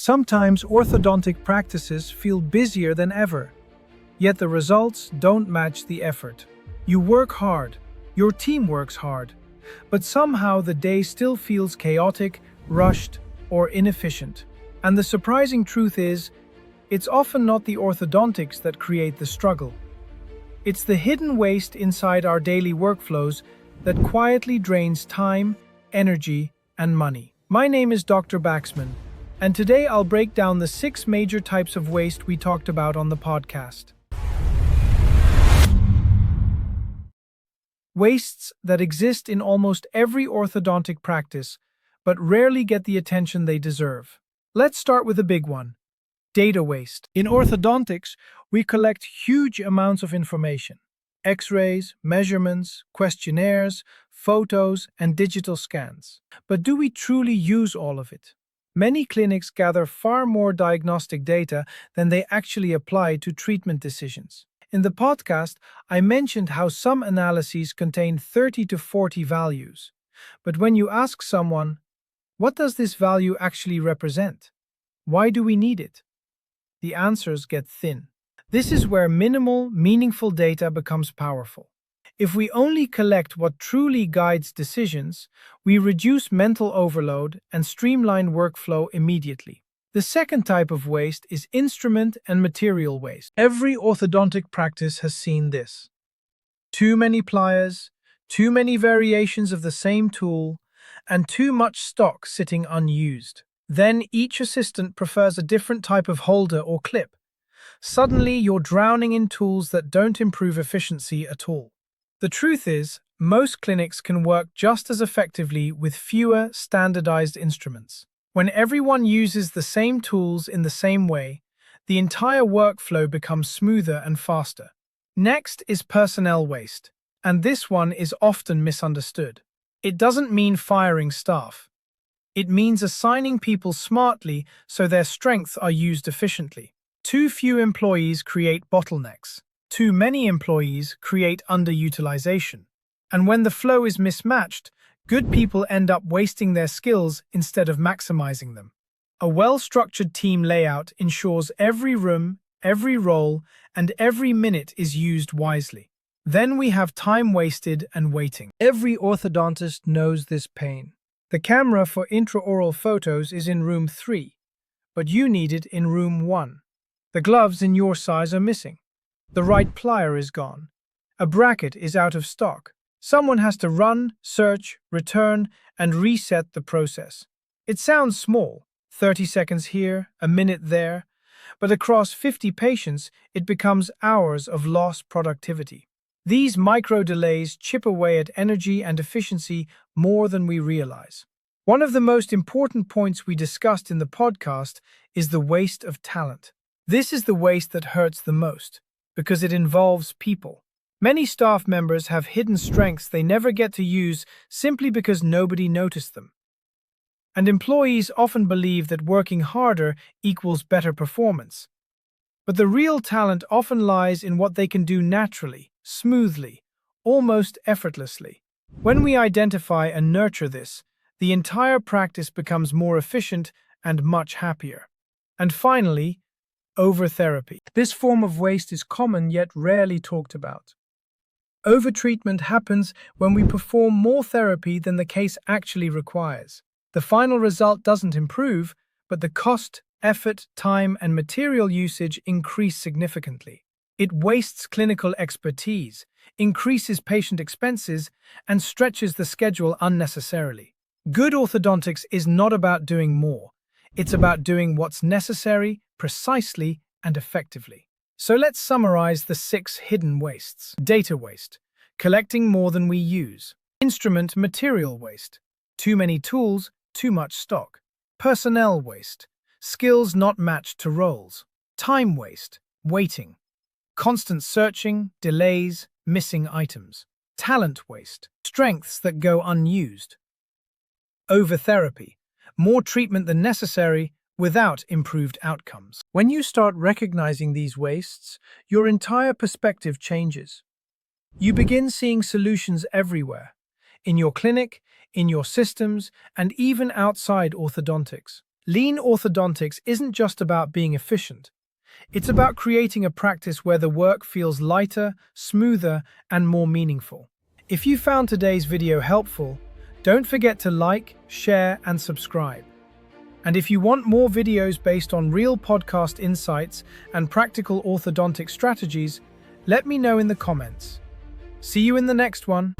Sometimes orthodontic practices feel busier than ever, yet the results don't match the effort. You work hard, your team works hard, but somehow the day still feels chaotic, rushed, or inefficient. And the surprising truth is, it's often not the orthodontics that create the struggle. It's the hidden waste inside our daily workflows that quietly drains time, energy, and money. My name is Dr. Baxmann, and today I'll break down the 6 major types of waste we talked about on the podcast. Wastes that exist in almost every orthodontic practice, but rarely get the attention they deserve. Let's start with a big one: data waste. In orthodontics, we collect huge amounts of information: X-rays, measurements, questionnaires, photos, and digital scans. But do we truly use all of it? Many clinics gather far more diagnostic data than they actually apply to treatment decisions. In the podcast, I mentioned how some analyses contain 30 to 40 values. But when you ask someone, what does this value actually represent? Why do we need it? The answers get thin. This is where minimal, meaningful data becomes powerful. If we only collect what truly guides decisions, we reduce mental overload and streamline workflow immediately. The second type of waste is instrument and material waste. Every orthodontic practice has seen this. Too many pliers, too many variations of the same tool, and too much stock sitting unused. Then each assistant prefers a different type of holder or clip. Suddenly, you're drowning in tools that don't improve efficiency at all. The truth is, most clinics can work just as effectively with fewer standardized instruments. When everyone uses the same tools in the same way, the entire workflow becomes smoother and faster. Next is personnel waste, and this one is often misunderstood. It doesn't mean firing staff. It means assigning people smartly so their strengths are used efficiently. Too few employees create bottlenecks. Too many employees create underutilization. And when the flow is mismatched, good people end up wasting their skills instead of maximizing them. A well-structured team layout ensures every room, every role, and every minute is used wisely. Then we have time wasted and waiting. Every orthodontist knows this pain. The camera for intraoral photos is in room 3, but you need it in room 1. The gloves in your size are missing. The right plier is gone. A bracket is out of stock. Someone has to run, search, return, and reset the process. It sounds small, 30 seconds here, a minute there, but across 50 patients, it becomes hours of lost productivity. These micro delays chip away at energy and efficiency more than we realize. One of the most important points we discussed in the podcast is the waste of talent. This is the waste that hurts the most, because it involves people. Many staff members have hidden strengths they never get to use simply because nobody noticed them. And employees often believe that working harder equals better performance. But the real talent often lies in what they can do naturally, smoothly, almost effortlessly. When we identify and nurture this, the entire practice becomes more efficient and much happier. And finally, overtherapy. This form of waste is common yet rarely talked about. Overtreatment happens when we perform more therapy than the case actually requires. The final result doesn't improve, but the cost, effort, time, and material usage increase significantly. It wastes clinical expertise, increases patient expenses, and stretches the schedule unnecessarily. Good orthodontics is not about doing more. It's about doing what's necessary, precisely, and effectively. So let's summarize the 6 hidden wastes. Data waste, collecting more than we use. Instrument material waste, too many tools, too much stock. Personnel waste, skills not matched to roles. Time waste, waiting. Constant searching, delays, missing items. Talent waste, strengths that go unused. Overtherapy, more treatment than necessary without improved outcomes. When you start recognizing these wastes, your entire perspective changes. You begin seeing solutions everywhere, in your clinic, in your systems, and even outside orthodontics. Lean orthodontics isn't just about being efficient. It's about creating a practice where the work feels lighter, smoother, and more meaningful. If you found today's video helpful, don't forget to like, share, and subscribe. And if you want more videos based on real podcast insights and practical orthodontic strategies, let me know in the comments. See you in the next one.